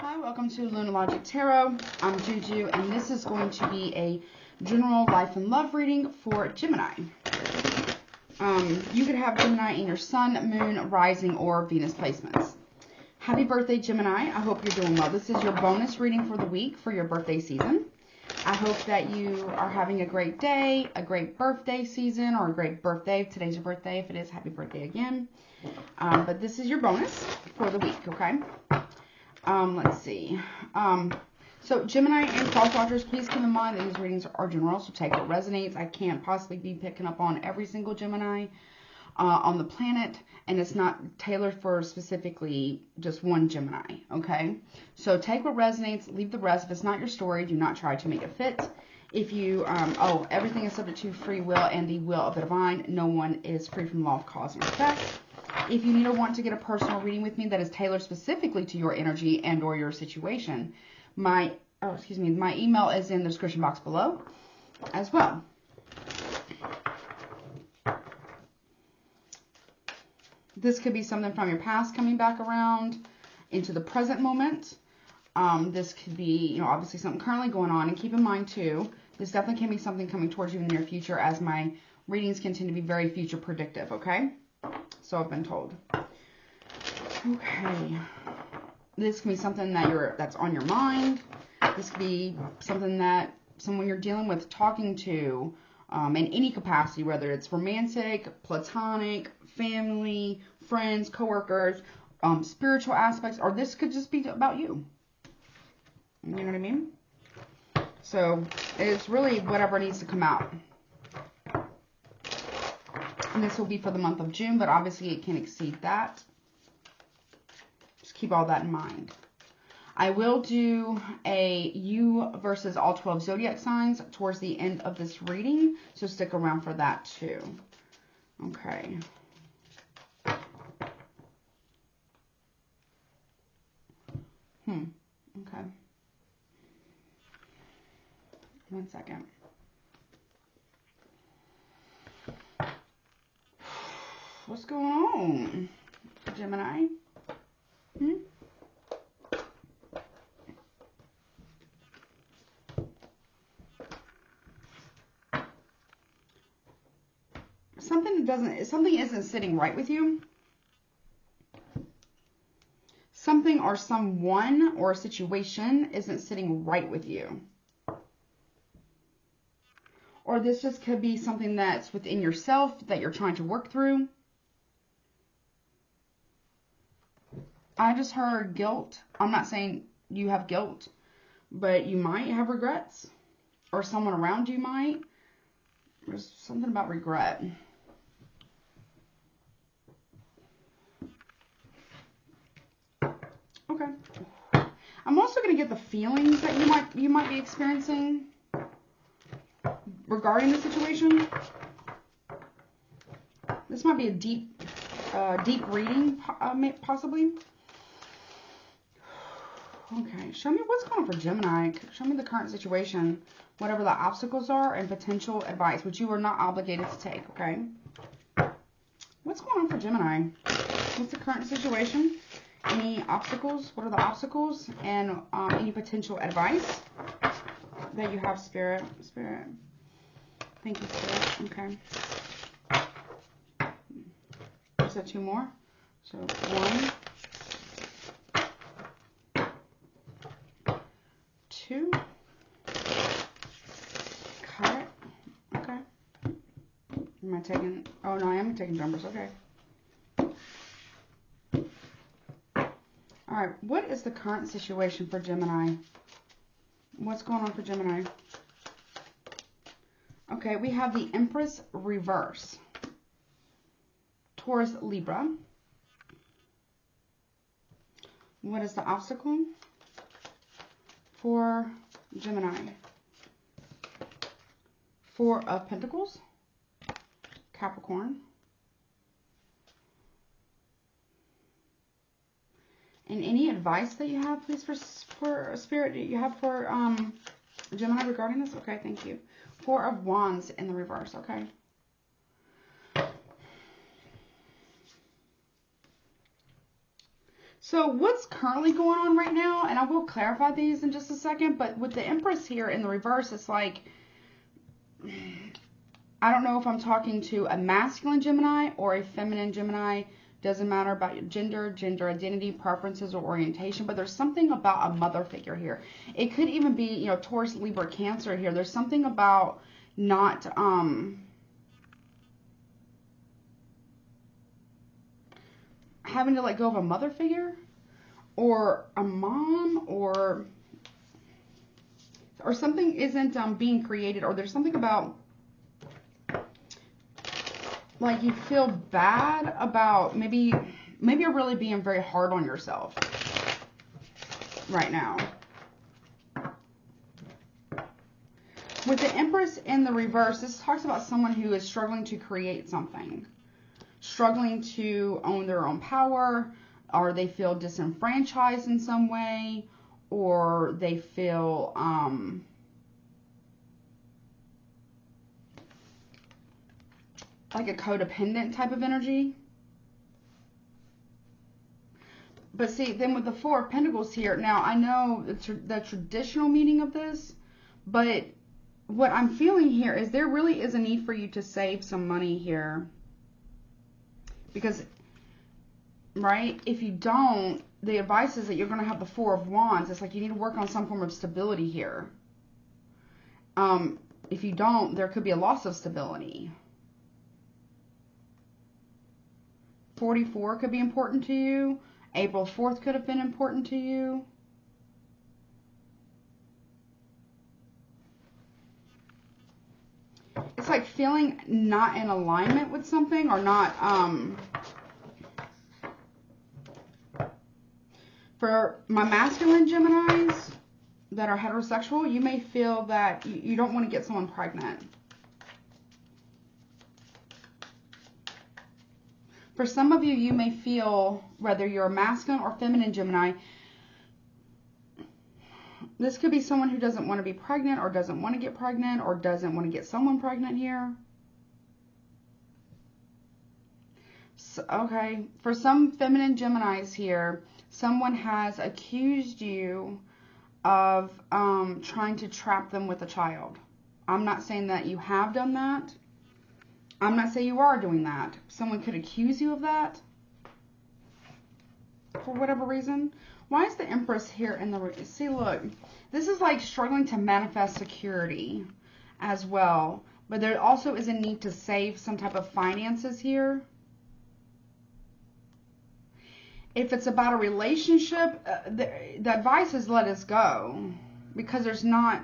Hi, welcome to Lunar Logic Tarot. I'm Juju, and this is going to be a general life and love reading for Gemini. You could have Gemini in your sun, moon, rising, or Venus placements. Happy birthday, Gemini. I hope you're doing well. This is your bonus reading for the week for your birthday season. I hope that you are having a great day, a great birthday season, or a great birthday. If today's your birthday. If it is, happy birthday again. But this is your bonus for the week, okay? Let's see. So Gemini and cross watchers, please keep in mind that these readings are general, so take what resonates. I can't possibly be picking up on every single Gemini on the planet, and it's not tailored for specifically just one Gemini, okay? So take what resonates, leave the rest. If it's not your story, do not try to make it fit. If you, everything is subject to free will and the will of the divine. No one is free from law of cause and effect. If you need or want to get a personal reading with me that is tailored specifically to your energy and or your situation, my email is in the description box below as well. This could be something from your past coming back around into the present moment. This could be, obviously something currently going on. And keep in mind, too, this definitely can be something coming towards you in the near future, as my readings continue to be very future predictive, okay? So I've been told. Okay. This can be something that's on your mind. This could be something that someone you're dealing with, talking to, in any capacity, whether it's romantic, platonic, family, friends, coworkers, spiritual aspects, or this could just be about you. You know what I mean? So it's really whatever needs to come out. And this will be for the month of June, but obviously it can exceed that. Just keep all that in mind. I will do a you versus all 12 zodiac signs towards the end of this reading, so stick around for that too. Okay. Okay. One second. What's going on, Gemini? Something isn't sitting right with you. Something or someone or a situation isn't sitting right with you. Or this just could be something that's within yourself that you're trying to work through. I just heard guilt. I'm not saying you have guilt, but you might have regrets. Or someone around you might. There's something about regret. Okay. I'm also going to get the feelings that you might be experiencing regarding the situation. This might be a deep reading, possibly. Okay, show me what's going on for Gemini. Show me the current situation, whatever the obstacles are, and potential advice, which you are not obligated to take, okay? What's going on for Gemini? What's the current situation? Any obstacles? What are the obstacles? And any potential advice that you have, Spirit? Spirit. Thank you, Spirit. Okay. You said two more? So, 1, 2. Cut it. Okay. Am I taking... Oh, no, I am taking numbers. Okay. All right. What is the current situation for Gemini? What's going on for Gemini? Okay, we have the Empress reverse. Taurus, Libra. What is the obstacle for Gemini? 4 of Pentacles. Capricorn. And any advice that you have, please, for Spirit, that you have for Gemini regarding this? Okay, thank you. 4 of Wands in the reverse, okay. So what's currently going on right now, and I will clarify these in just a second, but with the Empress here in the reverse, it's like, I don't know if I'm talking to a masculine Gemini or a feminine Gemini. Doesn't matter about your gender identity, preferences, or orientation, but there's something about a mother figure here. It could even be, you know, Taurus, Libra, Cancer here. There's something about not, having to let go of a mother figure or a mom, or something isn't being created, or there's something about, like, you feel bad about maybe you're really being very hard on yourself right now. With the Empress in the reverse, this talks about someone who is struggling to create something, struggling to own their own power, or they feel disenfranchised in some way, or they feel like a codependent type of energy. But see, then with the Four of Pentacles here, now I know the traditional meaning of this, but what I'm feeling here is there really is a need for you to save some money here. Because, right, if you don't, the advice is that you're going to have the Four of Wands. It's like you need to work on some form of stability here. If you don't, there could be a loss of stability. 44 could be important to you. April 4th could have been important to you. It's like feeling not in alignment with something, or not, for my masculine Geminis that are heterosexual, you may feel that you don't want to get someone pregnant. For some of you, you may feel, whether you're a masculine or feminine Gemini, this could be someone who doesn't want to be pregnant, or doesn't want to get pregnant, or doesn't want to get someone pregnant here. So, okay, for some feminine Geminis here, someone has accused you of trying to trap them with a child. I'm not saying that you have done that. I'm not saying you are doing that. Someone could accuse you of that for whatever reason. Why is the Empress here in the... See, look. This is like struggling to manifest security as well. But there also is a need to save some type of finances here. If it's about a relationship, the advice is let us go. Because there's not...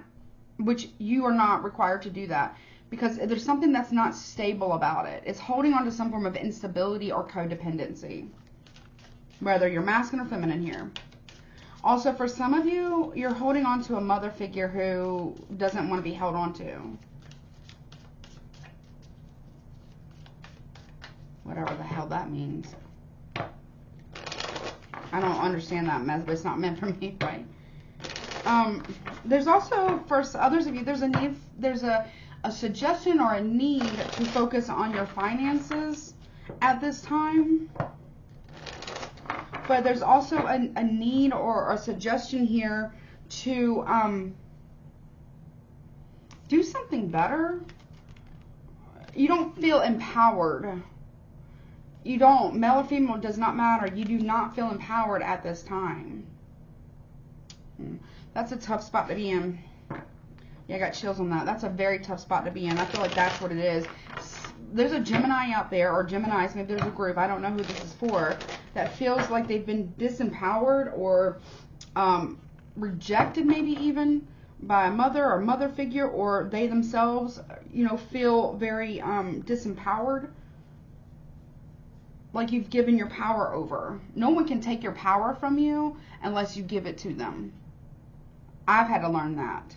Which you are not required to do that. Because there's something that's not stable about it. It's holding on to some form of instability or codependency. Whether you're masculine or feminine here. Also, for some of you, you're holding on to a mother figure who doesn't want to be held on to. Whatever the hell that means. I don't understand that mess, but it's not meant for me, right? There's also, for others of you, there's a need, there's a suggestion or a need to focus on your finances at this time. But there's also a need or a suggestion here to do something better. You don't feel empowered. You don't. Male or female does not matter. You do not feel empowered at this time. That's a tough spot to be in. Yeah, I got chills on that. That's a very tough spot to be in. I feel like that's what it is. There's a Gemini out there, or Geminis, maybe there's a group, I don't know who this is for, that feels like they've been disempowered or rejected maybe even by a mother or mother figure, or they themselves, you know, feel very disempowered. Like you've given your power over. No one can take your power from you unless you give it to them. I've had to learn that.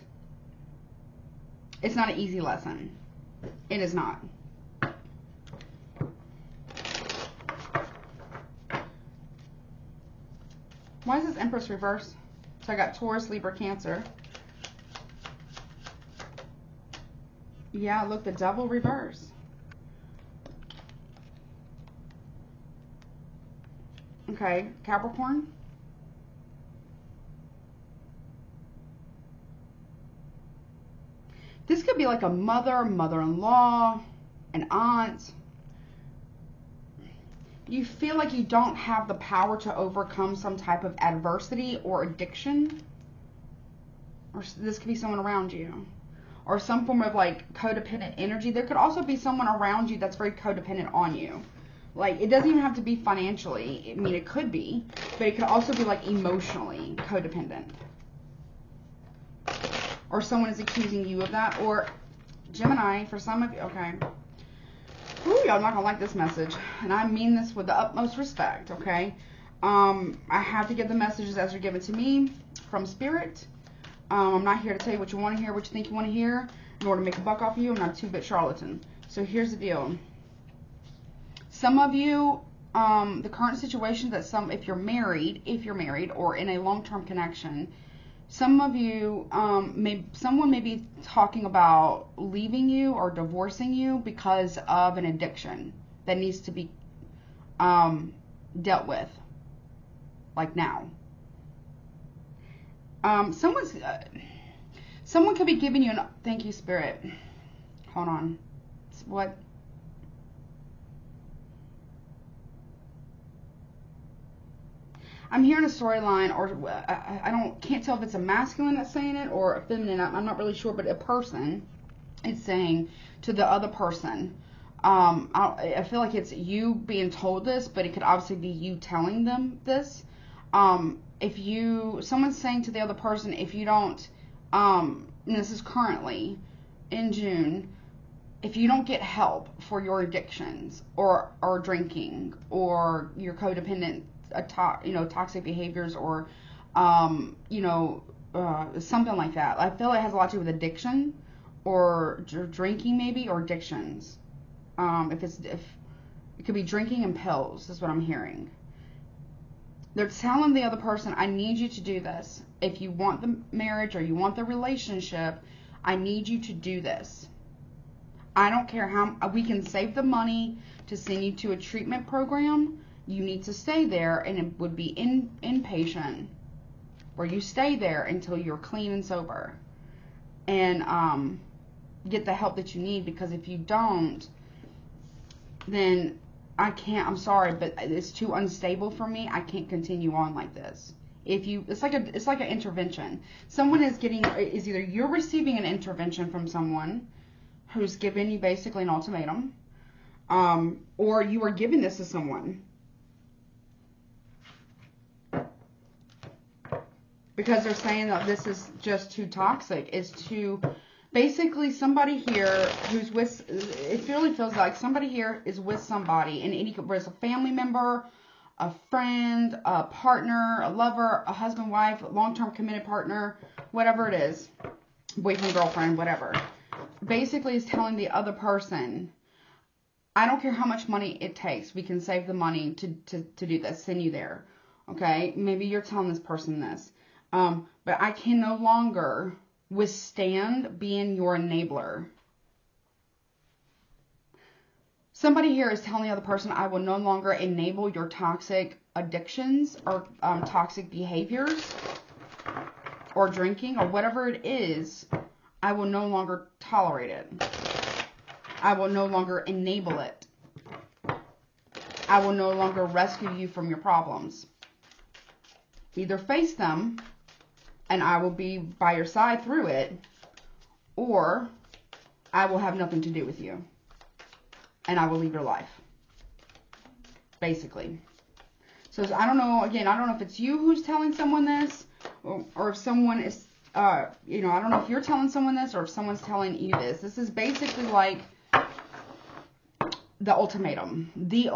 It's not an easy lesson. It is not. Why is this Empress reverse? So I got Taurus, Libra, Cancer. Yeah, look, the Devil reverse. Okay, Capricorn. This could be like a mother, mother-in-law, an aunt. You feel like you don't have the power to overcome some type of adversity or addiction. Or this could be someone around you. Or some form of like codependent energy. There could also be someone around you that's very codependent on you. Like, it doesn't even have to be financially. I mean, it could be. But it could also be like emotionally codependent. Or someone is accusing you of that. Or Gemini, for some of you. Okay. Ooh, y'all not going to like this message. And I mean this with the utmost respect, okay? I have to give the messages as they're given to me from Spirit. I'm not here to tell you what you want to hear, what you think you want to hear, in order to make a buck off you. I'm not a two-bit charlatan. So here's the deal. Some of you, the current situation that if you're married, or in a long-term connection, some of you, someone may be talking about leaving you or divorcing you because of an addiction that needs to be dealt with, like now. Someone could be giving you thank you, Spirit. Hold on. What? I'm hearing a storyline, or I can't tell if it's a masculine that's saying it or a feminine. I'm not really sure, but a person is saying to the other person. I feel like it's you being told this, but it could obviously be you telling them this. Someone's saying to the other person, if you don't, and this is currently in June, if you don't get help for your addictions or drinking or your codependent toxic behaviors or something like that. I feel it has a lot to do with addiction or drinking maybe, or addictions. If it could be drinking and pills is what I'm hearing. They're telling the other person, I need you to do this. If you want the marriage or you want the relationship, I need you to do this. I don't care how we can save the money to send you to a treatment program. You need to stay there, and it would be inpatient, where you stay there until you're clean and sober, and get the help that you need. Because if you don't, then I can't. I'm sorry, but it's too unstable for me. I can't continue on like this. It's like an intervention. Someone is either you're receiving an intervention from someone who's giving you basically an ultimatum, or you are giving this to someone. Because they're saying that this is just too toxic. It's too... Basically, somebody here who's with... It really feels like somebody here is with somebody. And it's a family member, a friend, a partner, a lover, a husband, wife, a long-term committed partner, whatever it is. Boyfriend, girlfriend, whatever. Basically, is telling the other person, I don't care how much money it takes. We can save the money to do this. Send you there. Okay? Maybe you're telling this person this. But I can no longer withstand being your enabler. Somebody here is telling the other person, I will no longer enable your toxic addictions or toxic behaviors or drinking or whatever it is. I will no longer tolerate it. I will no longer enable it. I will no longer rescue you from your problems. Either face them, and I will be by your side through it, or I will have nothing to do with you, and I will leave your life, basically. So I don't know, again, I don't know if it's you who's telling someone this, or if someone is, I don't know if you're telling someone this, or if someone's telling you this. This is basically like the ultimatum, the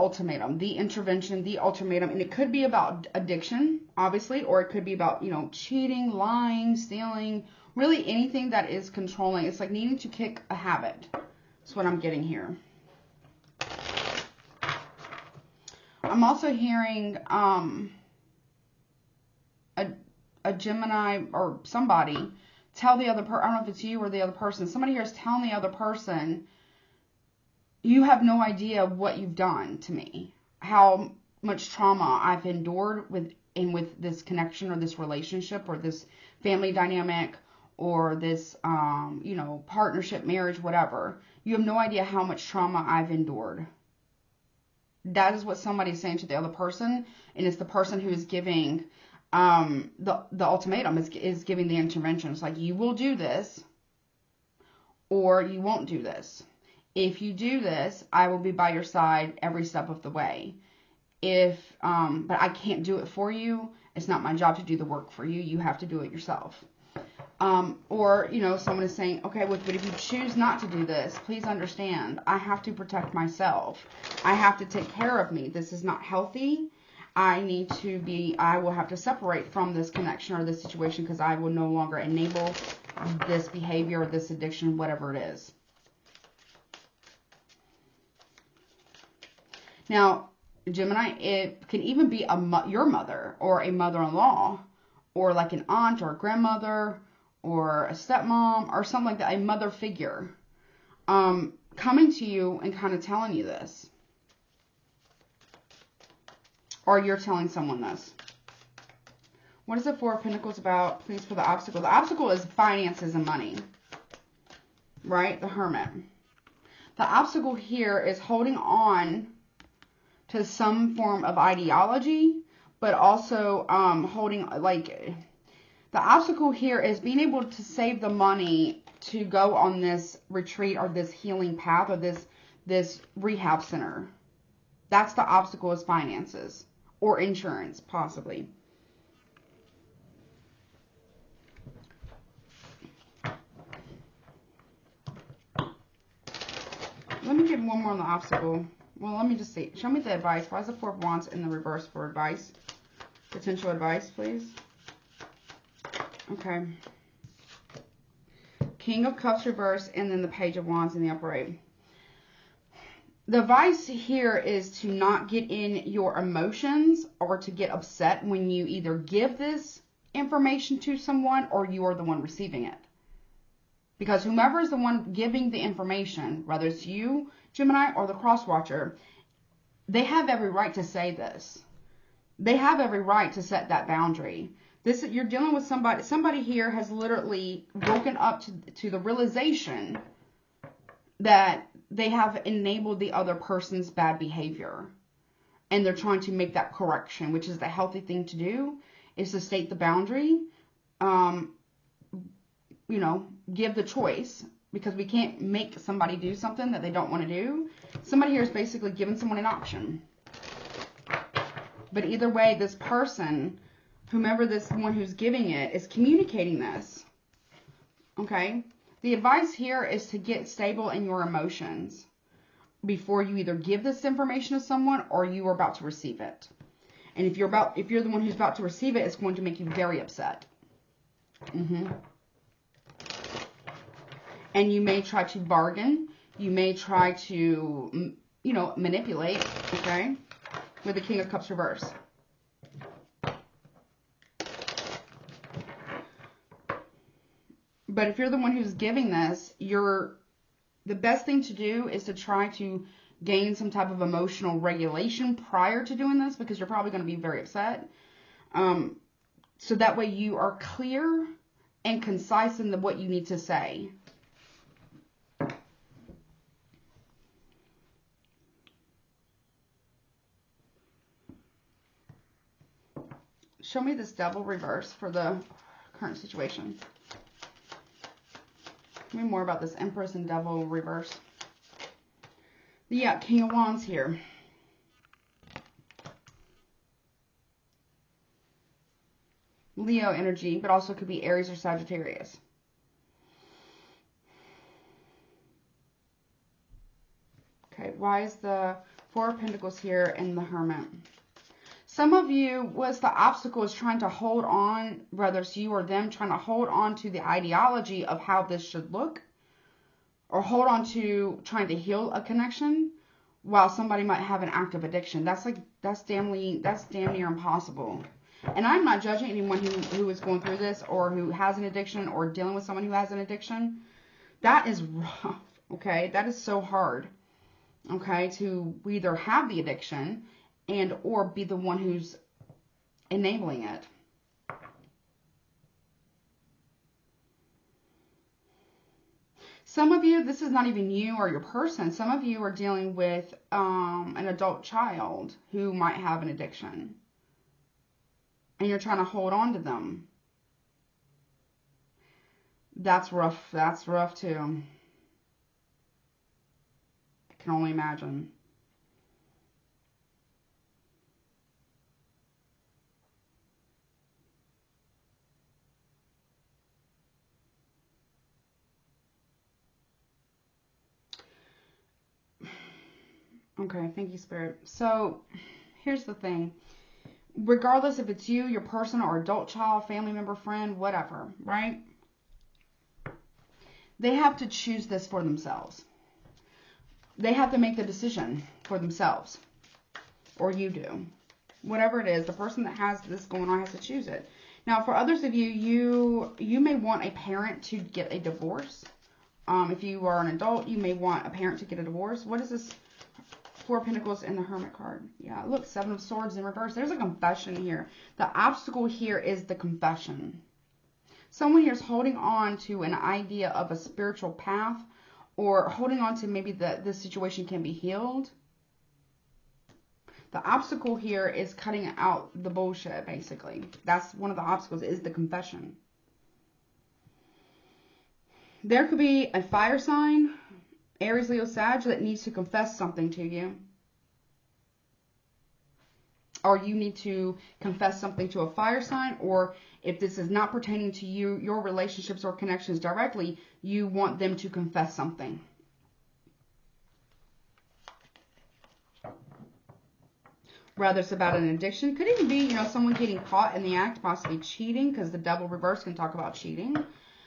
intervention, the ultimatum. And it could be about addiction, obviously, or it could be about, cheating, lying, stealing, really anything that is controlling. It's like needing to kick a habit. That's what I'm getting here. I'm also hearing a Gemini or somebody tell the other person, I don't know if it's you or the other person, somebody here is telling the other person, you have no idea what you've done to me, how much trauma I've endured with this connection or this relationship or this family dynamic or this, you know, partnership, marriage, whatever. You have no idea how much trauma I've endured. That is what somebody's saying to the other person, and it's the person who is giving the ultimatum, is giving the intervention. It's like, you will do this, or you won't do this. If you do this, I will be by your side every step of the way. But I can't do it for you. It's not my job to do the work for you. You have to do it yourself. Or, you know, someone is saying, okay, but if you choose not to do this, please understand, I have to protect myself. I have to take care of me. This is not healthy. I will have to separate from this connection or this situation because I will no longer enable this behavior or this addiction, whatever it is. Now, Gemini, it can even be your mother or a mother-in-law or like an aunt or a grandmother or a stepmom or something like that, a mother figure, coming to you and kind of telling you this. Or you're telling someone this. What is the Four of Pentacles about? Please, for the obstacle. The obstacle is finances and money. Right? The Hermit. The obstacle here is holding on to some form of ideology, but also holding, like, the obstacle here is being able to save the money to go on this retreat or this healing path or this rehab center. That's the obstacle, is finances or insurance, possibly. Let me get one more on the obstacle. Well, let me just see. Show me the advice. Why is the Four of Wands in the reverse for advice? Potential advice, please. Okay. King of Cups reverse, and then the Page of Wands in the upper right. The advice here is to not get in your emotions or to get upset when you either give this information to someone or you are the one receiving it. Because whomever is the one giving the information, whether it's you, Gemini, or the cross-watcher, they have every right to say this. They have every right to set that boundary. You're dealing with somebody. Somebody here has literally woken up to the realization that they have enabled the other person's bad behavior. And they're trying to make that correction, which is the healthy thing to do, is to state the boundary. You know, give the choice, because we can't make somebody do something that they don't want to do. Somebody here is basically giving someone an option. But either way, this person, whomever this one who's giving it, is communicating this. Okay? The advice here is to get stable in your emotions before you either give this information to someone or you are about to receive it. And if you're the one who's about to receive it, it's going to make you very upset. And you may try to bargain. You may try to, you know, manipulate, okay, with the King of Cups reverse. But if you're the one who's giving this, the best thing to do is to try to gain some type of emotional regulation prior to doing this, because you're probably going to be very upset. So that way you are clear and concise in what you need to say. Show me this Devil reverse for the current situation. Tell me more about this Empress and Devil reverse. Yeah, King of Wands here. Leo energy, but also could be Aries or Sagittarius. Okay, why is the Four of Pentacles here and the Hermit? Some of you, what's the obstacle is trying to hold on, whether it's you or them, trying to hold on to the ideology of how this should look, or hold on to trying to heal a connection while somebody might have an active addiction. That's damn near impossible. And I'm not judging anyone who is going through this or who has an addiction or dealing with someone who has an addiction. That is rough, okay? That is so hard, okay, to either have the addiction and or be the one who's enabling it. Some of you, this is not even you or your person. Some of you are dealing with an adult child who might have an addiction. And you're trying to hold on to them. That's rough. That's rough too. I can only imagine. Okay, thank you, Spirit. So, here's the thing. Regardless if it's you, your person, or adult child, family member, friend, whatever, right? They have to choose this for themselves. They have to make the decision for themselves. Or you do. Whatever it is, the person that has this going on has to choose it. Now, for others of you, you may want a parent to get a divorce. If you are an adult, you may want a parent to get a divorce. What is this? Four of Pentacles and the Hermit card. Yeah, look, Seven of Swords in reverse. There's a confession here. The obstacle here is the confession. Someone here is holding on to an idea of a spiritual path, or holding on to maybe that this situation can be healed. The obstacle here is cutting out the bullshit, basically. That's one of the obstacles, is the confession. There could be a fire sign, Aries, Leo, Sag, that needs to confess something to you. Or you need to confess something to a fire sign, or if this is not pertaining to you, your relationships or connections directly, you want them to confess something. Rather it's about an addiction. Could even be, someone getting caught in the act, possibly cheating, because the Devil reverse can talk about cheating.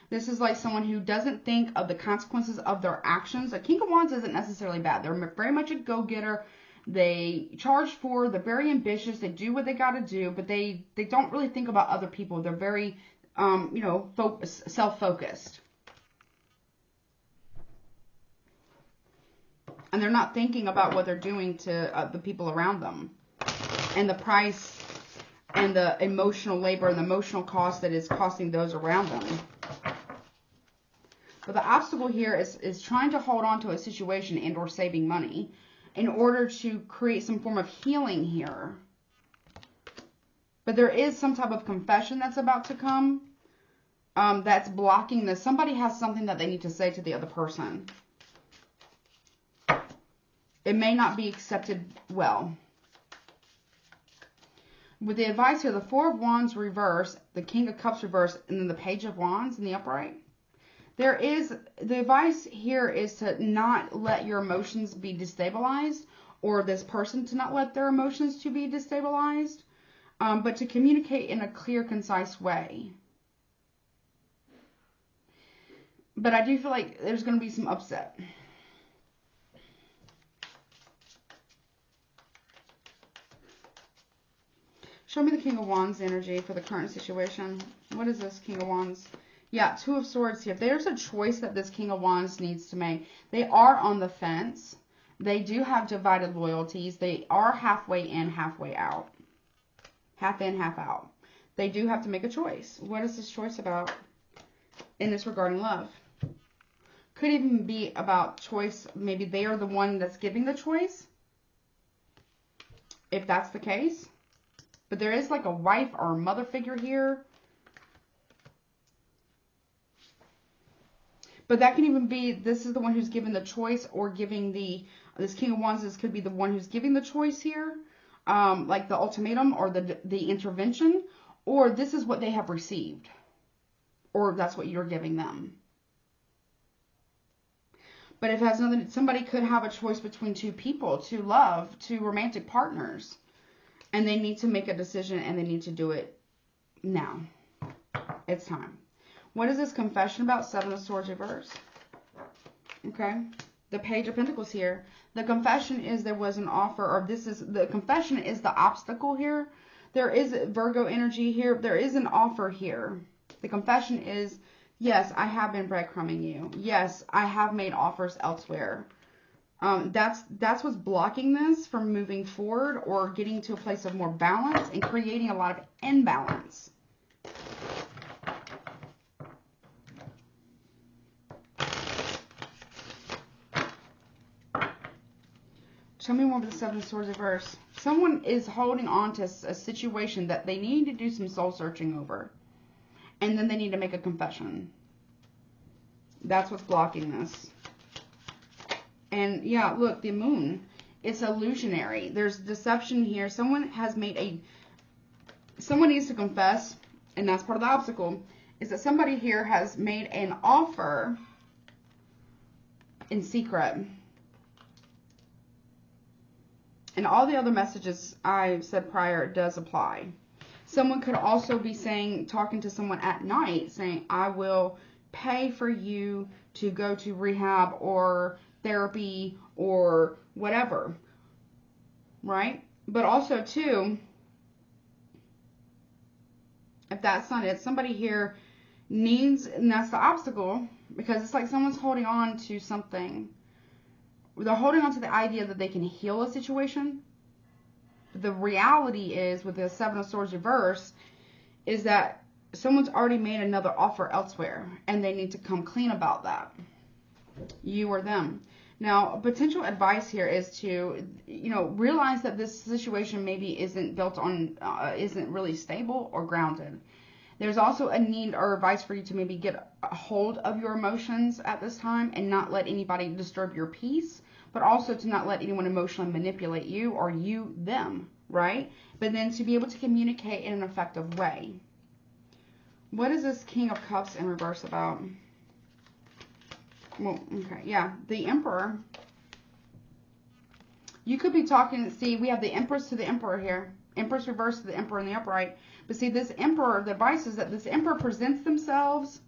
This is like someone who doesn't think of the consequences of their actions. A King of Wands isn't necessarily bad. They're very much a go-getter. They charge forward. They're very ambitious. They do what they got to do, but they don't really think about other people. They're very, self-focused. And they're not thinking about what they're doing to the people around them. And the price and the emotional labor and the emotional cost that is costing those around them. But the obstacle here is trying to hold on to a situation and or saving money in order to create some form of healing here. But there is some type of confession that's about to come that's blocking this. Somebody has something that they need to say to the other person. It may not be accepted well. With the advice here, the Four of Wands reverse, the King of Cups reverse, and then the Page of Wands in the upright. The advice here is to not let your emotions be destabilized, or this person to not let their emotions to be destabilized, but to communicate in a clear, concise way. But I do feel like there's going to be some upset. Show me the King of Wands energy for the current situation. What is this King of Wands? Yeah, Two of Swords here. There's a choice that this King of Wands needs to make. They are on the fence. They do have divided loyalties. They are halfway in, halfway out. Half in, half out. They do have to make a choice. What is this choice about in this regarding love? Could even be about choice. Maybe they are the one that's giving the choice. If that's the case. But there is like a wife or a mother figure here. But that can even be, this is the one who's given the choice, or giving this King of Wands, this could be the one who's giving the choice here. Like the ultimatum or the intervention. Or this is what they have received. Or that's what you're giving them. But it has nothing, somebody could have a choice between two people, two love, two romantic partners. And they need to make a decision, and they need to do it now. It's time. What is this confession about? Seven of Swords reverse. Okay. The Page of Pentacles here. The confession is there was an offer, or the confession is the obstacle here. There is Virgo energy here. There is an offer here. The confession is, yes, I have been breadcrumbing you. Yes, I have made offers elsewhere. That's what's blocking this from moving forward or getting to a place of more balance and creating a lot of imbalance. Show me more of the Seven of Swords reverse. Someone is holding on to a situation that they need to do some soul searching over. And then they need to make a confession. That's what's blocking this. And yeah, look, the moon. It's illusionary. There's deception here. Someone has made someone needs to confess, and that's part of the obstacle, is that somebody here has made an offer in secret. And all the other messages I said prior does apply. Someone could also be talking to someone at night, saying, I will pay for you to go to rehab or therapy or whatever. Right? But also, too, if that's not it, somebody here needs, and that's the obstacle, because it's like someone's holding on to something. They're holding on to the idea that they can heal a situation. The reality is, with the Seven of Swords reverse, is that someone's already made another offer elsewhere, and they need to come clean about that. You or them. Now, potential advice here is to, realize that this situation maybe isn't built on, isn't really stable or grounded. There's also a need or advice for you to maybe get a hold of your emotions at this time and not let anybody disturb your peace, but also to not let anyone emotionally manipulate you or you them, right? But then to be able to communicate in an effective way. What is this King of Cups in reverse about? Well, okay, yeah, the Emperor. You could be talking, see, we have the Empress to the Emperor here. Empress reverse to the Emperor in the upright. But see, this Emperor, the advice is that this Emperor presents themselves,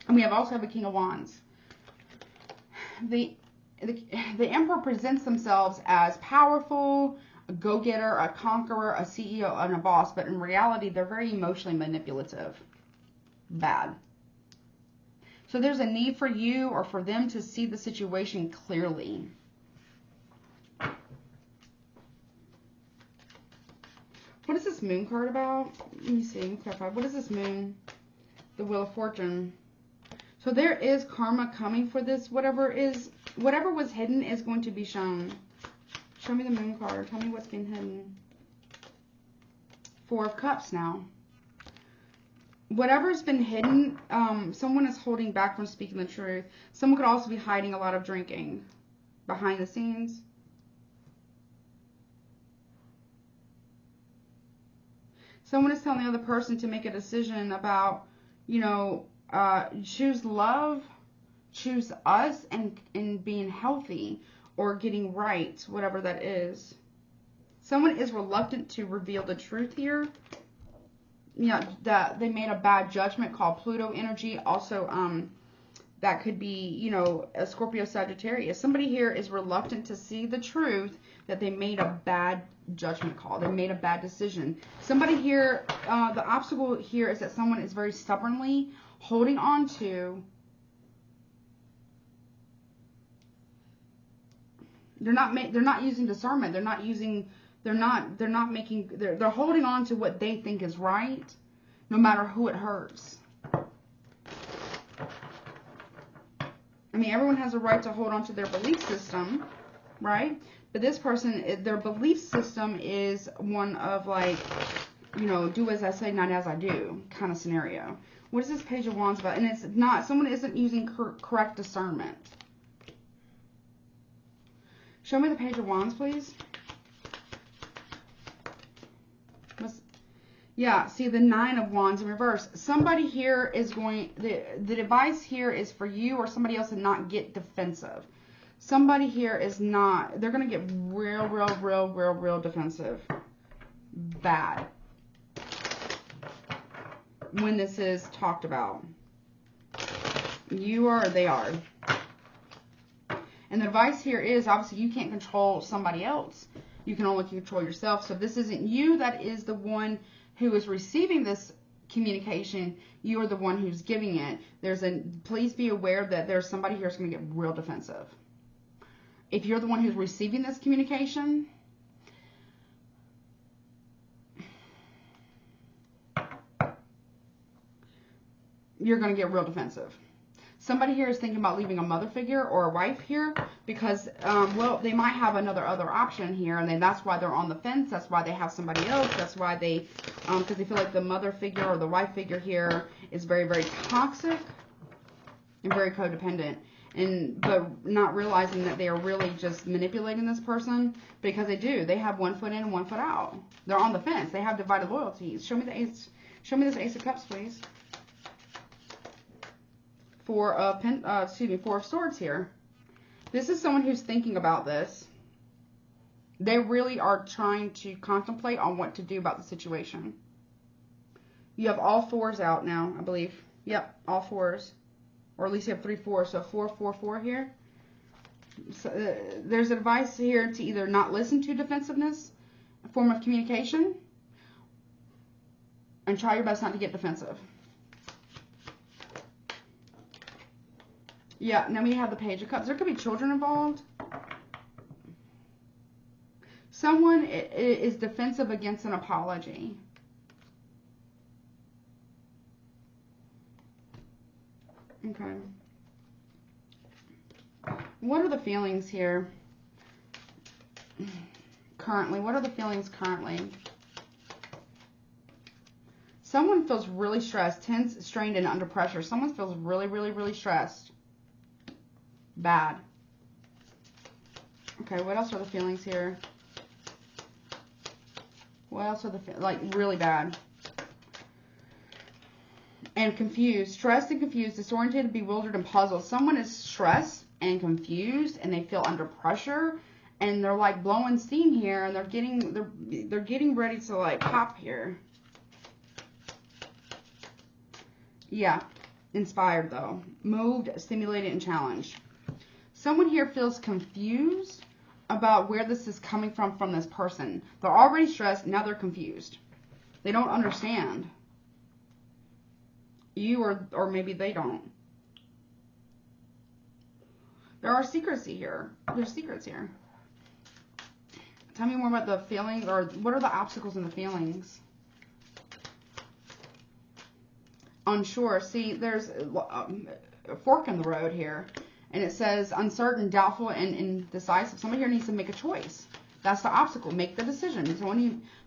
and we also have a King of Wands. The Emperor presents themselves as powerful, a go-getter, a conqueror, a CEO, and a boss, but in reality, they're very emotionally manipulative. Bad. So there's a need for you or for them to see the situation clearly. What is this Moon card about? Let me see. Clarify. What is this Moon? The Wheel of Fortune. So there is karma coming for this. Whatever was hidden is going to be shown. Show me the Moon card. Tell me what's being hidden. Four of Cups now. Whatever's been hidden, someone is holding back from speaking the truth. Someone could also be hiding a lot of drinking behind the scenes. Someone is telling the other person to make a decision about, choose love, choose us, and being healthy or getting right, whatever that is. Someone is reluctant to reveal the truth here. That they made a bad judgment called Pluto energy. Also, that could be, a Scorpio, Sagittarius. Somebody here is reluctant to see the truth that they made a bad judgment call. They made a bad decision. Somebody here, the obstacle here is that someone is very stubbornly holding on to. They're not using discernment. They're holding on to what they think is right, no matter who it hurts. I mean, everyone has a right to hold on to their belief system, right? But this person, their belief system is one of like, do as I say, not as I do kind of scenario. What is this Page of Wands about? And it's not, someone isn't using correct discernment. Show me the Page of Wands, please. Yeah, see the Nine of Wands in reverse. Somebody here is going, the advice here is for you or somebody else to not get defensive. Somebody here is not, they're going to get real defensive. Bad. When this is talked about. You are or they are. And the advice here is, obviously, you can't control somebody else. You can only control yourself. So if this isn't you that is the one who is receiving this communication, you are the one who's giving it. Please be aware that there's somebody here who's going to get real defensive. If you're the one who's receiving this communication, you're going to get real defensive. Somebody here is thinking about leaving a mother figure or a wife here because, well, they might have another option here, and then that's why they're on the fence. That's why they have somebody else. That's why they, because they feel like the mother figure or the wife figure here is very, very toxic and very codependent. But not realizing that they are really just manipulating this person because they do. They have one foot in and one foot out. They're on the fence. They have divided loyalties. Show me the ace. Show me this Ace of Cups, please. Four of Swords here. This is someone who's thinking about this. They really are trying to contemplate on what to do about the situation. You have all fours out now, I believe. Yep, all fours. Or at least you have 3 4s, so 4 4 4 here. So, there's advice here to either not listen to defensiveness, a form of communication, and try your best not to get defensive. Yeah, now we have the Page of Cups. There could be children involved. Someone is defensive against an apology. Okay. What are the feelings here? Currently, what are the feelings currently? Someone feels really stressed, tense, strained, and under pressure. Someone feels really, really, really stressed. Bad. Okay, what else are the feelings here? What else are the, like, really bad? And confused. Stressed and confused, disoriented, bewildered, and puzzled. Someone is stressed and confused, and they feel under pressure, and they're, like, blowing steam here, and they're getting ready to, like, pop here. Yeah. Inspired, though. Moved, stimulated, and challenged. Someone here feels confused about where this is coming from this person. They're already stressed, now they're confused. They don't understand. You or maybe they don't. There are secrets here. There's secrets here. Tell me more about the feelings, or what are the obstacles in the feelings? Unsure. See, there's a fork in the road here. And it says uncertain, doubtful, and indecisive. Somebody here needs to make a choice. That's the obstacle. Make the decision.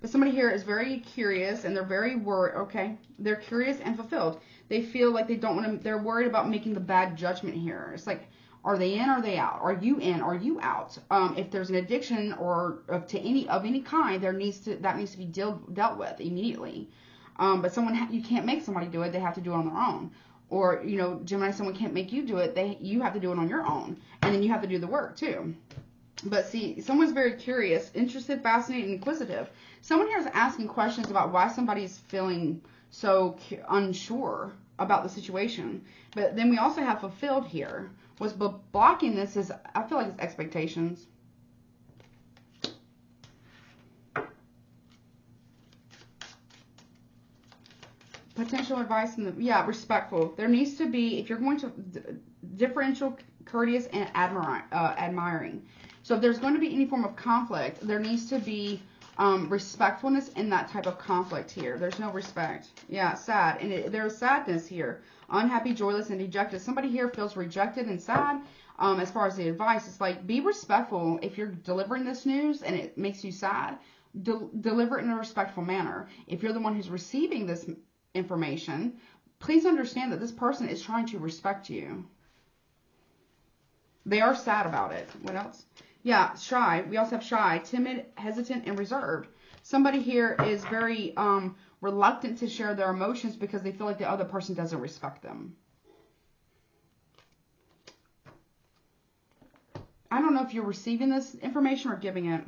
But somebody here is very curious, and they're very worried. Okay, they're curious and fulfilled. They feel like they don't want to. They're worried about making the bad judgment here. It's like, are they in? Are they out? Are you in? Are you out? If there's an addiction or of any kind, that needs to be dealt with immediately. But you can't make somebody do it. They have to do it on their own. Or, you know, Gemini, someone can't make you do it. You have to do it on your own. And then you have to do the work, too. But see, someone's very curious, interested, fascinated, inquisitive. Someone here is asking questions about why somebody's feeling so unsure about the situation. But then we also have fulfilled here. What's blocking this is, I feel like it's expectations. Potential advice respectful. There needs to be, if you're going to, differential, courteous, and admiring. So if there's going to be any form of conflict, there needs to be respectfulness in that type of conflict here. There's no respect. Yeah, sad. And there's sadness here. Unhappy, joyless, and dejected. Somebody here feels rejected and sad. As far as the advice, it's like, be respectful if you're delivering this news and it makes you sad. Deliver it in a respectful manner. If you're the one who's receiving this information, please understand that this person is trying to respect you. They are sad about it. What else? Yeah, shy. We also have shy, timid, hesitant, and reserved. Somebody here is very reluctant to share their emotions because they feel like the other person doesn't respect them. I don't know if you're receiving this information or giving it.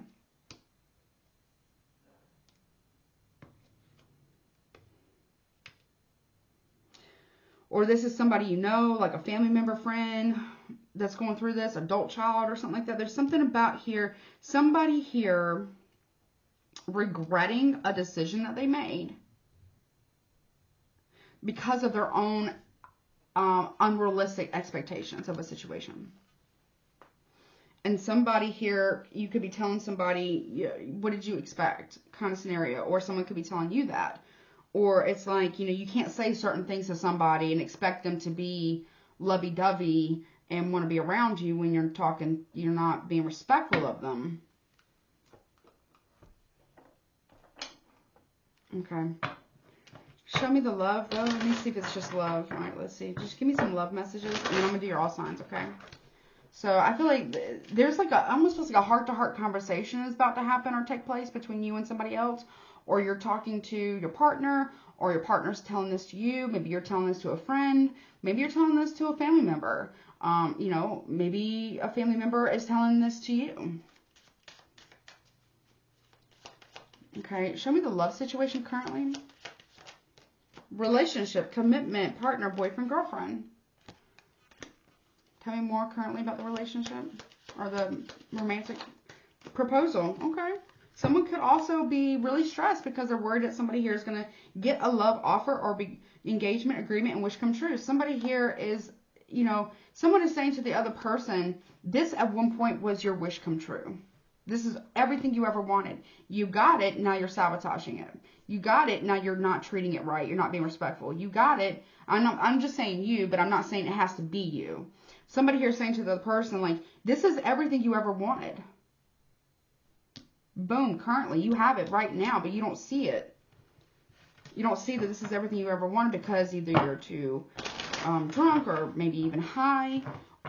Or this is somebody you know, like a family member, friend that's going through this, adult child or something like that. There's something about here, somebody here regretting a decision that they made because of their own unrealistic expectations of a situation. And somebody here, you could be telling somebody, what did you expect kind of scenario, or someone could be telling you that. Or it's like, you can't say certain things to somebody and expect them to be lovey-dovey and want to be around you when you're talking, you're not being respectful of them. Okay. Show me the love, though. Let me see if it's just love. All right, let's see. Just give me some love messages, and then I'm going to do your all signs, okay? So I feel like there's like almost feels like a heart-to-heart conversation is about to happen or take place between you and somebody else, or you're talking to your partner, or your partner's telling this to you. Maybe you're telling this to a friend. Maybe you're telling this to a family member. You know, maybe a family member is telling this to you. Okay, show me the love situation currently. Relationship, commitment, partner, boyfriend, girlfriend. Tell me more currently about the relationship or the romantic proposal. Okay. Someone could also be really stressed because they're worried that somebody here is going to get a love offer or be engagement, agreement, and wish come true. Somebody here is, you know, someone is saying to the other person, this at one point was your wish come true. This is everything you ever wanted. You got it, now you're sabotaging it. You got it, now you're not treating it right. You're not being respectful. You got it. I'm just saying you, but I'm not saying it has to be you. Somebody here is saying to the other person, like, this is everything you ever wanted. Boom, currently, you have it right now, but you don't see it. You don't see that this is everything you ever wanted because either you're too drunk or maybe even high,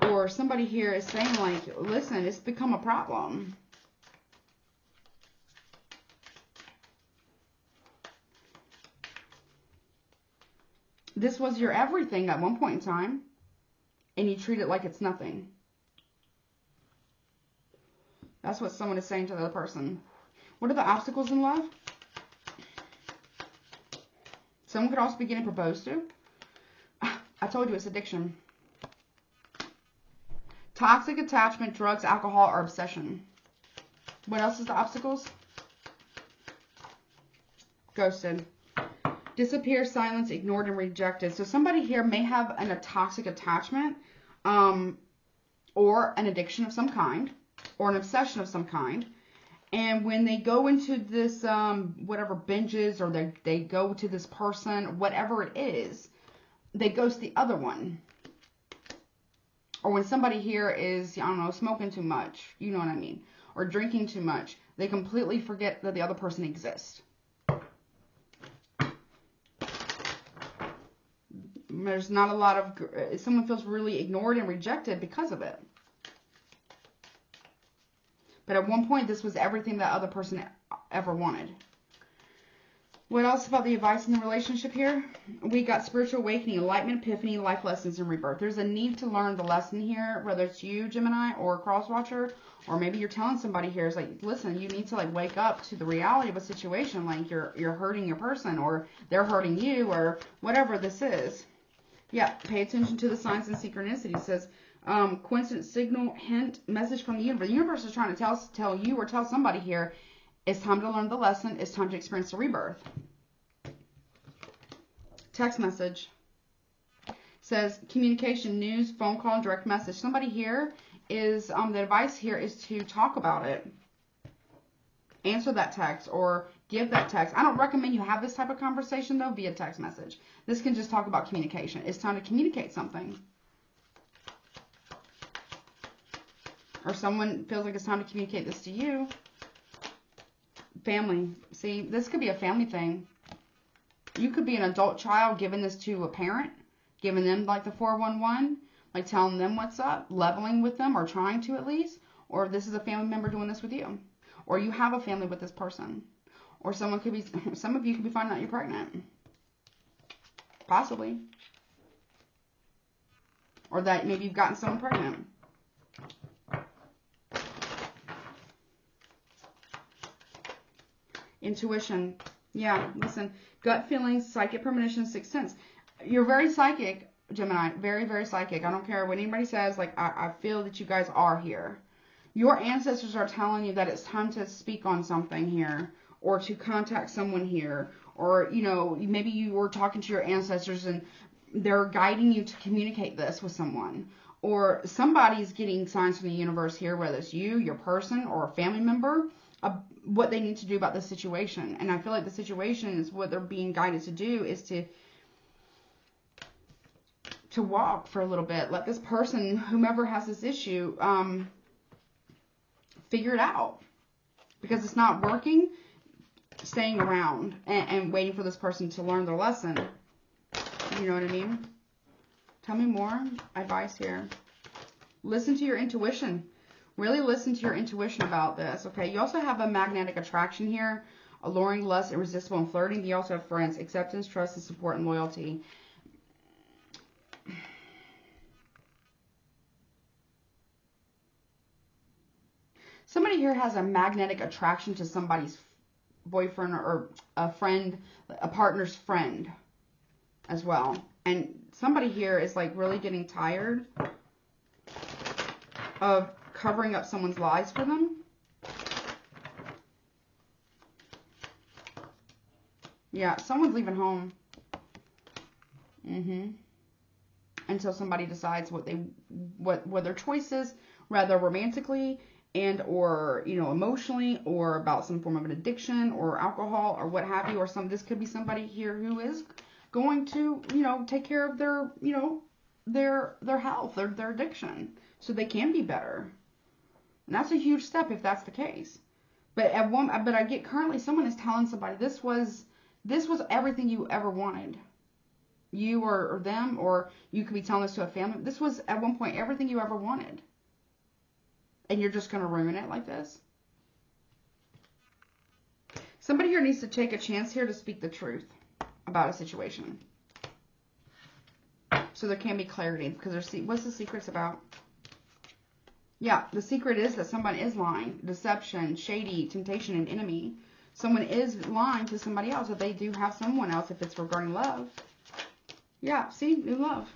or somebody here is saying, like, listen, it's become a problem. This was your everything at one point in time, and you treat it like it's nothing. That's what someone is saying to the other person. What are the obstacles in love? Someone could also be getting proposed to. I told you it's addiction. Toxic attachment, drugs, alcohol, or obsession. What else is the obstacles? Ghosted. Disappear, silence, ignored, and rejected. So somebody here may have a toxic attachment or an addiction of some kind or an obsession of some kind. And when they go into this, whatever binges, or they go to this person, whatever it is, they ghost the other one. Or when somebody here is, I don't know, smoking too much, you know what I mean, or drinking too much, they completely forget that the other person exists. There's not a lot of, someone feels really ignored and rejected because of it. But at one point, this was everything that other person ever wanted. What else about the advice in the relationship here? We got spiritual awakening, enlightenment, epiphany, life lessons, and rebirth. There's a need to learn the lesson here, whether it's you, Gemini, or a cross watcher, or maybe you're telling somebody here, it's like, listen, you need to like wake up to the reality of a situation, like you're hurting your person, or they're hurting you, or whatever this is. Yeah, pay attention to the signs and synchronicity. It says, coincidence, signal, hint, message from the universe. The universe is trying to tell you or tell somebody here, it's time to learn the lesson. It's time to experience the rebirth. Text message. Says communication, news, phone call, and direct message. Somebody here is, the advice here is to talk about it. Answer that text or give that text. I don't recommend you have this type of conversation, though, via text message. This can just talk about communication. It's time to communicate something. Or someone feels like it's time to communicate this to you. Family. See, this could be a family thing. You could be an adult child giving this to a parent, giving them like the 411, like telling them what's up, leveling with them, or trying to at least. Or this is a family member doing this with you. Or you have a family with this person. Or some of you could be finding out you're pregnant. Possibly. Or that maybe you've gotten someone pregnant. Intuition. Yeah, listen. Gut feelings, psychic premonition, sixth sense. You're very psychic, Gemini. Very, very psychic. I don't care what anybody says. Like, I feel that you guys are here. Your ancestors are telling you that it's time to speak on something here, or to contact someone here, or, you know, maybe you were talking to your ancestors and they're guiding you to communicate this with someone, or somebody's getting signs from the universe here, whether it's you, your person, or a family member, what they need to do about the situation. And I feel like the situation is what they're being guided to do is to to walk for a little bit. Let this person, whomever has this issue, figure it out. Because it's not working, staying around and waiting for this person to learn their lesson. You know what I mean? Tell me more advice here. Listen to your intuition. Really listen to your intuition about this. Okay, you also have a magnetic attraction here. Alluring, lust, irresistible, and flirting. You also have friends, acceptance, trust, and support, and loyalty. Somebody here has a magnetic attraction to somebody's boyfriend or a friend, a partner's friend as well. And somebody here is like really getting tired of covering up someone's lies for them. Yeah, someone's leaving home. Until somebody decides what their choice is, rather romantically and or, you know, emotionally, or about some form of an addiction or alcohol or what have you, or this could be somebody here who is going to, you know, take care of their, you know, their health or their addiction so they can be better. And that's a huge step if that's the case. But I get currently someone is telling somebody this was everything you ever wanted. You or them, or you could be telling this to a family. This was at one point everything you ever wanted. And you're just going to ruin it like this? Somebody here needs to take a chance here to speak the truth about a situation. So there can be clarity. Because what's the secrets about? Yeah, the secret is that somebody is lying. Deception, shady, temptation, and enemy. Someone is lying to somebody else. If they do have someone else, if it's regarding love. Yeah, see, new love.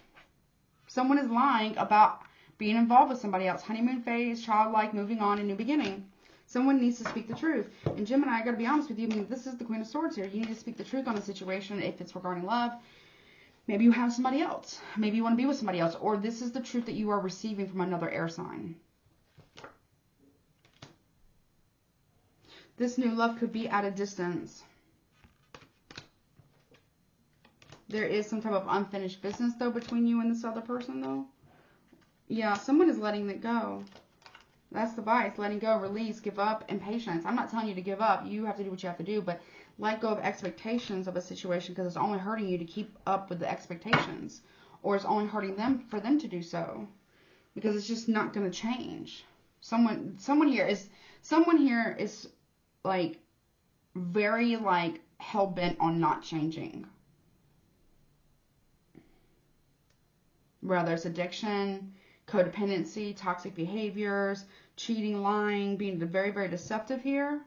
Someone is lying about being involved with somebody else. Honeymoon phase, childlike, moving on, and new beginning. Someone needs to speak the truth. And Gemini, I got to be honest with you. I mean, this is the Queen of Swords here. You need to speak the truth on a situation if it's regarding love. Maybe you have somebody else. Maybe you want to be with somebody else. Or this is the truth that you are receiving from another air sign. This new love could be at a distance. There is some type of unfinished business, though, between you and this other person, though. Yeah, someone is letting it go. That's the vice. Letting go, release, give up, and patience. I'm not telling you to give up. You have to do what you have to do, but let go of expectations of a situation because it's only hurting you to keep up with the expectations. Or it's only hurting them for them to do so. Because it's just not going to change. Someone here is like very like hell-bent on not changing. Whether it's addiction, codependency, toxic behaviors, cheating, lying, being very, very deceptive here.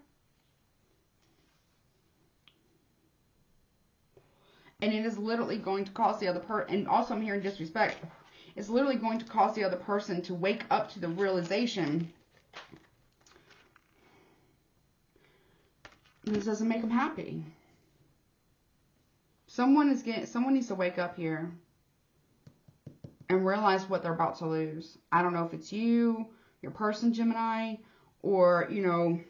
And it is literally going to cause the other person, and also I'm hearing disrespect, it's literally going to cause the other person to wake up to the realization this doesn't make them happy. Someone needs to wake up here and realize what they're about to lose. I don't know if it's you, your person, Gemini, or, you know,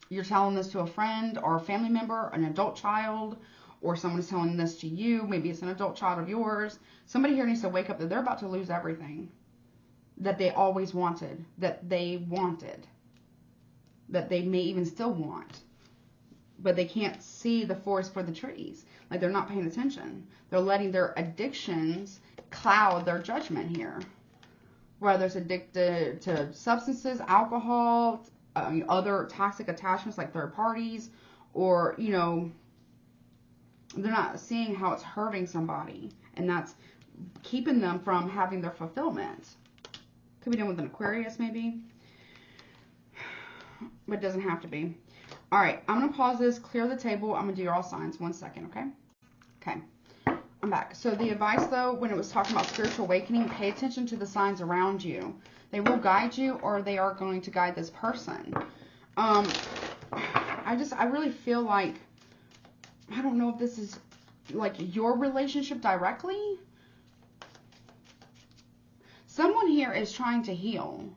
you're telling this to a friend or a family member, an adult child, or someone's telling this to you. Maybe it's an adult child of yours. Somebody here needs to wake up that they're about to lose everything that they always wanted, that they may even still want. But they can't see the forest for the trees. Like they're not paying attention. They're letting their addictions cloud their judgment here. Whether it's addicted to substances, alcohol, other toxic attachments like third parties, or, you know, they're not seeing how it's hurting somebody. And that's keeping them from having their fulfillment. Could be done with an Aquarius maybe. But it doesn't have to be. All right, I'm going to pause this, clear the table. I'm going to do all signs. 1 second, okay? Okay, I'm back. So the advice, though, when it was talking about spiritual awakening, pay attention to the signs around you. They will guide you, or they are going to guide this person. I really feel like, I don't know if this is like your relationship directly. Someone here is trying to heal,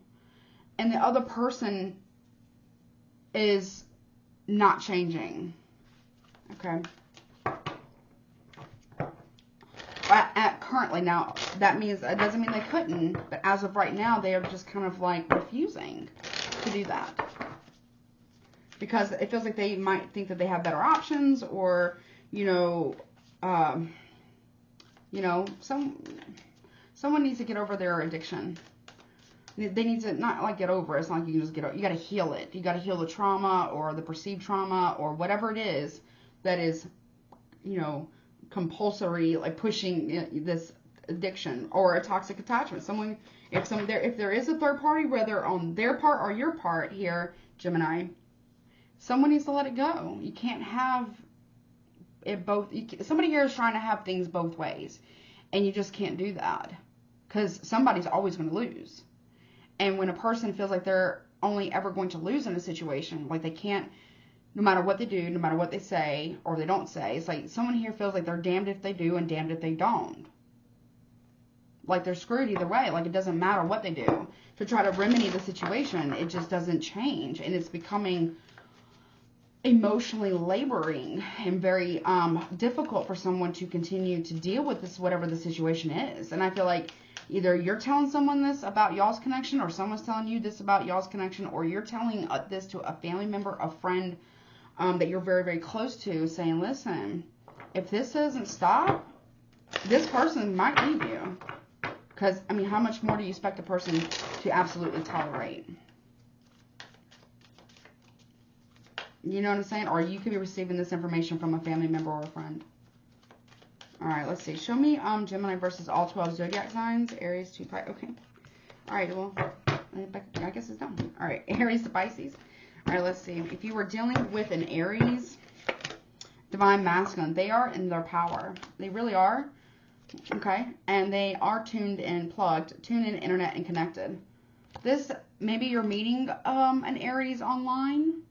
and the other person is not changing. Okay. currently. Now, that doesn't mean they couldn't, but as of right now, they are just kind of like refusing to do that. Because it feels like they might think that they have better options, or, someone needs to get over their addiction. They need to not like get over it. It's not like you can just get over. You got to heal it. You got to heal the trauma or the perceived trauma or whatever it is that is, compulsory, like pushing this addiction or a toxic attachment. If there is a third party, whether on their part or your part here, Gemini, someone needs to let it go. You can't have it both. Somebody here is trying to have things both ways, and you just can't do that because somebody's always going to lose. And when a person feels like they're only ever going to lose in a situation, like they can't, no matter what they do, no matter what they say or they don't say, it's like someone here feels like they're damned if they do and damned if they don't. Like they're screwed either way. Like it doesn't matter what they do. To try to remedy the situation, it just doesn't change. And it's becoming emotionally laboring and very difficult for someone to continue to deal with this, whatever the situation is. And I feel like either you're telling someone this about y'all's connection, or someone's telling you this about y'all's connection, or you're telling this to a family member, a friend that you're very, very close to, saying, listen, if this doesn't stop, this person might leave you. Because, I mean, how much more do you expect a person to absolutely tolerate? You know what I'm saying? Or you could be receiving this information from a family member or a friend. All right, let's see. Show me Gemini versus all 12 zodiac signs. Aries to Pisces. Okay. All right, well, I guess it's done. All right, Aries to Pisces. All right, let's see. If you were dealing with an Aries, divine masculine, they are in their power. They really are. Okay. And they are tuned in, internet, and connected. Maybe you're meeting an Aries online.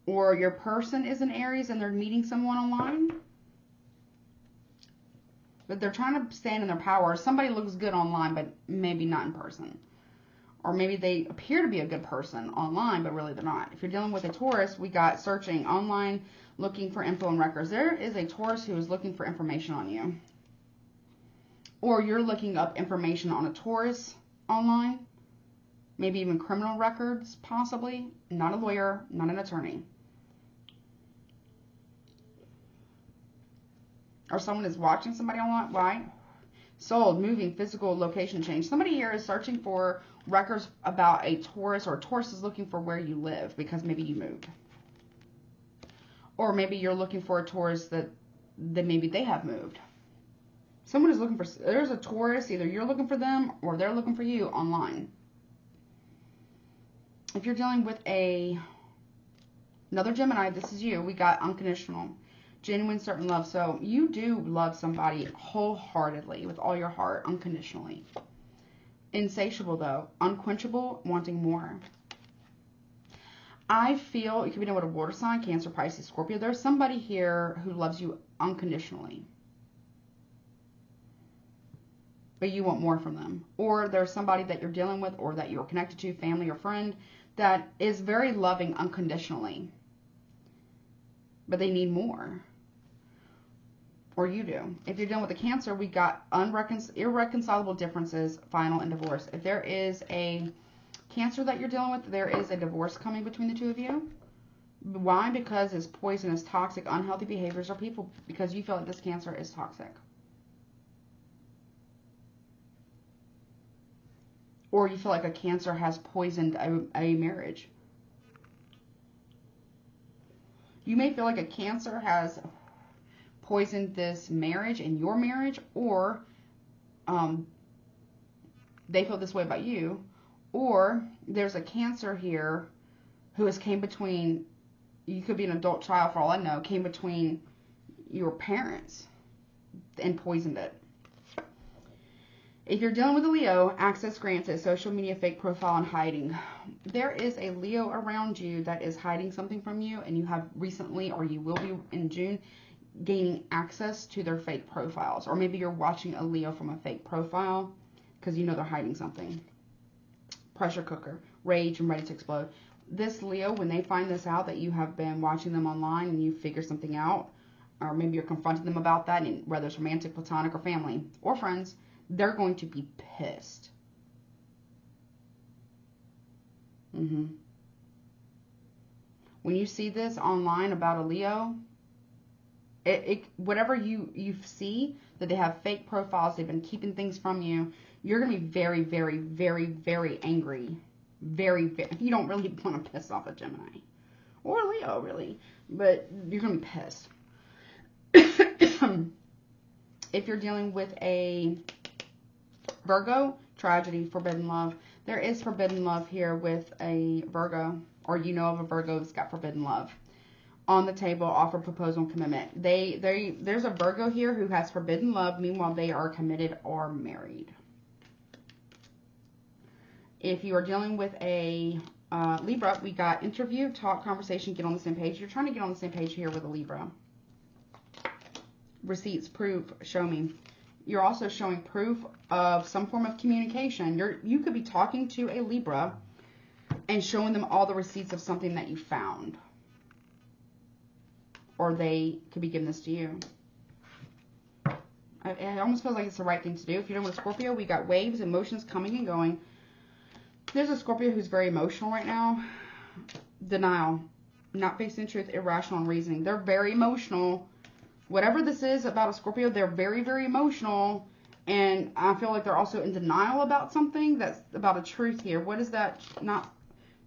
Or your person is an Aries and they're meeting someone online. But they're trying to stand in their power. Somebody looks good online, but maybe not in person. Or maybe they appear to be a good person online, but really they're not. If you're dealing with a Taurus, we got searching online, looking for info and records. There is a Taurus who is looking for information on you. Or you're looking up information on a Taurus online. Maybe even criminal records, possibly. Not a lawyer, not an attorney. Or someone is watching somebody online. Why? Sold, moving, physical location change. Somebody here is searching for records about a Taurus, or Taurus is looking for where you live because maybe you moved. Or maybe you're looking for a Taurus that maybe they have moved. Someone is looking for, there's a Taurus, either you're looking for them or they're looking for you online. If you're dealing with another Gemini, this is you. We got unconditional. Genuine, certain love. So you do love somebody wholeheartedly, with all your heart, unconditionally. Insatiable, though. Unquenchable, wanting more. I feel you could be dealing with a water sign, Cancer, Pisces, Scorpio. There's somebody here who loves you unconditionally. But you want more from them. Or there's somebody that you're dealing with or that you're connected to, family or friend, that is very loving unconditionally. But they need more. Or you do. If you're dealing with a Cancer, we got irreconcilable differences, final, and divorce. If there is a Cancer that you're dealing with, there is a divorce coming between the two of you. Why? Because it's poisonous, toxic, unhealthy behaviors or people. Because you feel like this Cancer is toxic. Or you feel like a Cancer has poisoned a marriage. You may feel like a Cancer has poisoned this marriage and your marriage, or they feel this way about you, or there's a Cancer here who has came between, you could be an adult child for all I know, came between your parents and poisoned it. If you're dealing with a Leo, access granted, social media, fake profile, and hiding. There is a Leo around you that is hiding something from you, and you have recently, or you will be in June, gaining access to their fake profiles. Or maybe you're watching a Leo from a fake profile because you know they're hiding something. Pressure cooker, rage and ready to explode. This Leo, when they find this out, that you have been watching them online and you figure something out, or maybe you're confronting them about that, and whether it's romantic, platonic, or family, or friends, they're going to be pissed. When you see this online about a Leo, whatever you see, that they have fake profiles, they've been keeping things from you, you're going to be very, very, very, very angry. You don't really want to piss off a Gemini. Or Leo, really. But you're going to be pissed. If you're dealing with a Virgo, tragedy, forbidden love. There is forbidden love here with a Virgo, or you know of a Virgo that's got forbidden love. On the table, offer, proposal, and commitment. There's a Virgo here who has forbidden love. Meanwhile, they are committed or married. If you are dealing with a Libra, we got interview, talk, conversation, get on the same page. You're trying to get on the same page here with a Libra. Receipts, proof, show me. You're also showing proof of some form of communication. You could be talking to a Libra and showing them all the receipts of something that you found. Or they could be giving this to you. It almost feels like it's the right thing to do. If you're dealing with Scorpio, we got waves, emotions coming and going. There's a Scorpio who's very emotional right now. Denial. Not facing truth, irrational, and reasoning. They're very emotional. Whatever this is about a Scorpio, they're very, very emotional. And I feel like they're also in denial about something that's about a truth here. What is that? Not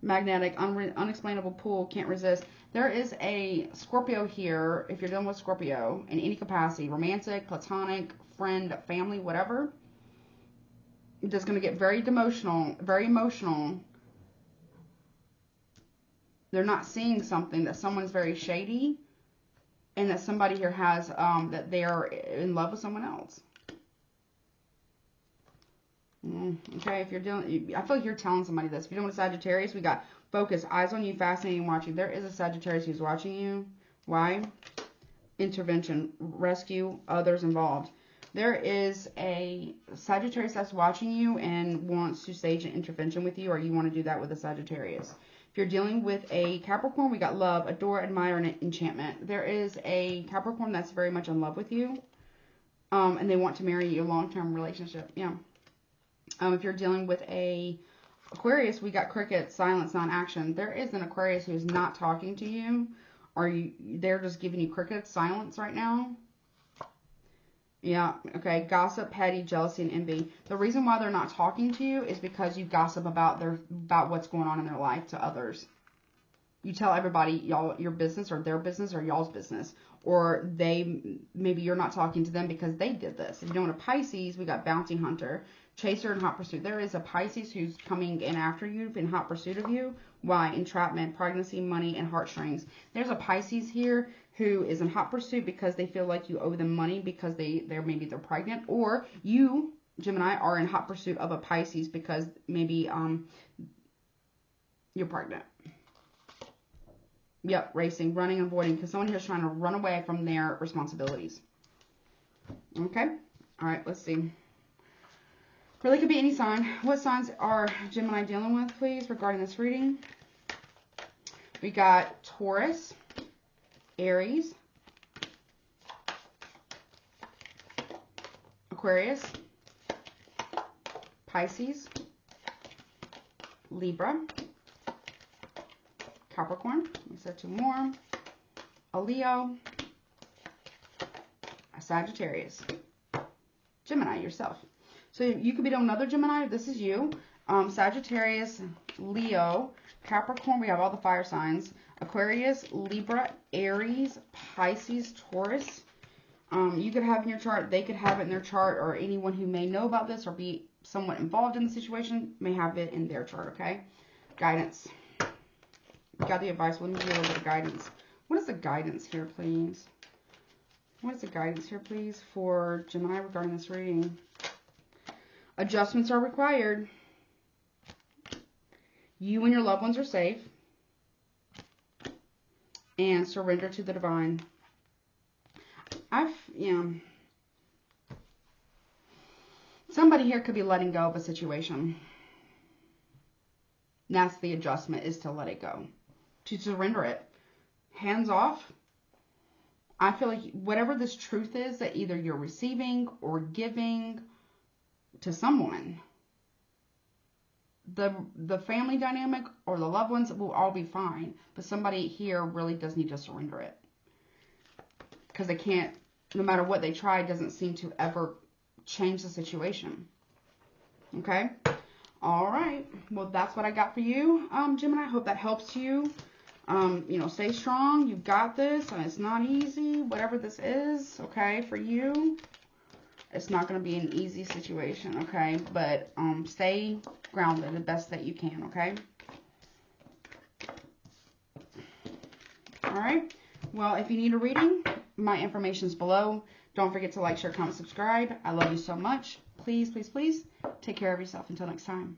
magnetic, unexplainable pull, can't resist. There is a Scorpio here, if you're dealing with Scorpio, in any capacity, romantic, platonic, friend, family, whatever, that's going to get very emotional, very emotional. They're not seeing something, that someone's very shady, and that somebody here has, that they are in love with someone else. Okay, if you're dealing, I feel like you're telling somebody this. If you're dealing with Sagittarius, we got focus, eyes on you, fascinating, watching. There is a Sagittarius who's watching you. Why? Intervention, rescue, others involved. There is a Sagittarius that's watching you and wants to stage an intervention with you, or you want to do that with a Sagittarius. If you're dealing with a Capricorn, we got love, adore, admire, and enchantment. There is a Capricorn that's very much in love with you, and they want to marry you, a long-term relationship. Yeah. If you're dealing with a Aquarius, we got cricket, silence, non-action. There is an Aquarius who's not talking to you, or they're just giving you cricket, silence right now. Yeah, okay, gossip, petty, jealousy, and envy. The reason why they're not talking to you is because you gossip about what's going on in their life to others. You tell everybody your business, or their business, or y'all's business. Or maybe you're not talking to them because they did this. If you don't have a Pisces, we got bounty hunter, chaser, and hot pursuit. There is a Pisces who's coming in after you, in hot pursuit of you. Why? Entrapment, pregnancy, money, and heartstrings. There's a Pisces here who is in hot pursuit because they feel like you owe them money because they're pregnant, or you, Gemini, are in hot pursuit of a Pisces because maybe you're pregnant. Yep, racing, running, avoiding, because someone here is trying to run away from their responsibilities. Okay? All right, let's see. Really could be any sign. What signs are Gemini dealing with, please, regarding this reading? We got Taurus, Aries, Aquarius, Pisces, Libra, Capricorn, we said two more, a Leo, a Sagittarius, Gemini, yourself. So you could be doing another Gemini. This is you. Sagittarius, Leo, Capricorn. We have all the fire signs. Aquarius, Libra, Aries, Pisces, Taurus. You could have in your chart. They could have it in their chart, or anyone who may know about this or be somewhat involved in the situation may have it in their chart. Okay. Guidance. Got the advice. Let me give you a little bit of guidance. What is the guidance here, please? What is the guidance here, please, for Gemini regarding this reading? Adjustments are required. You and your loved ones are safe. And surrender to the divine. Somebody here could be letting go of a situation. That's the adjustment, is to let it go. To surrender it. Hands off. I feel like whatever this truth is that either you're receiving or giving to someone, the family dynamic or the loved ones will all be fine. But somebody here really does need to surrender it. Because they can't, no matter what they try, it doesn't seem to ever change the situation. Okay? All right. Well, that's what I got for you, Gemini. I hope that helps you. You know, stay strong. You've got this, and it's not easy. Whatever this is, okay, for you, it's not going to be an easy situation, okay? But stay grounded the best that you can, okay? All right. Well, if you need a reading, my information's below. Don't forget to like, share, comment, subscribe. I love you so much. Please, please, please take care of yourself. Until next time.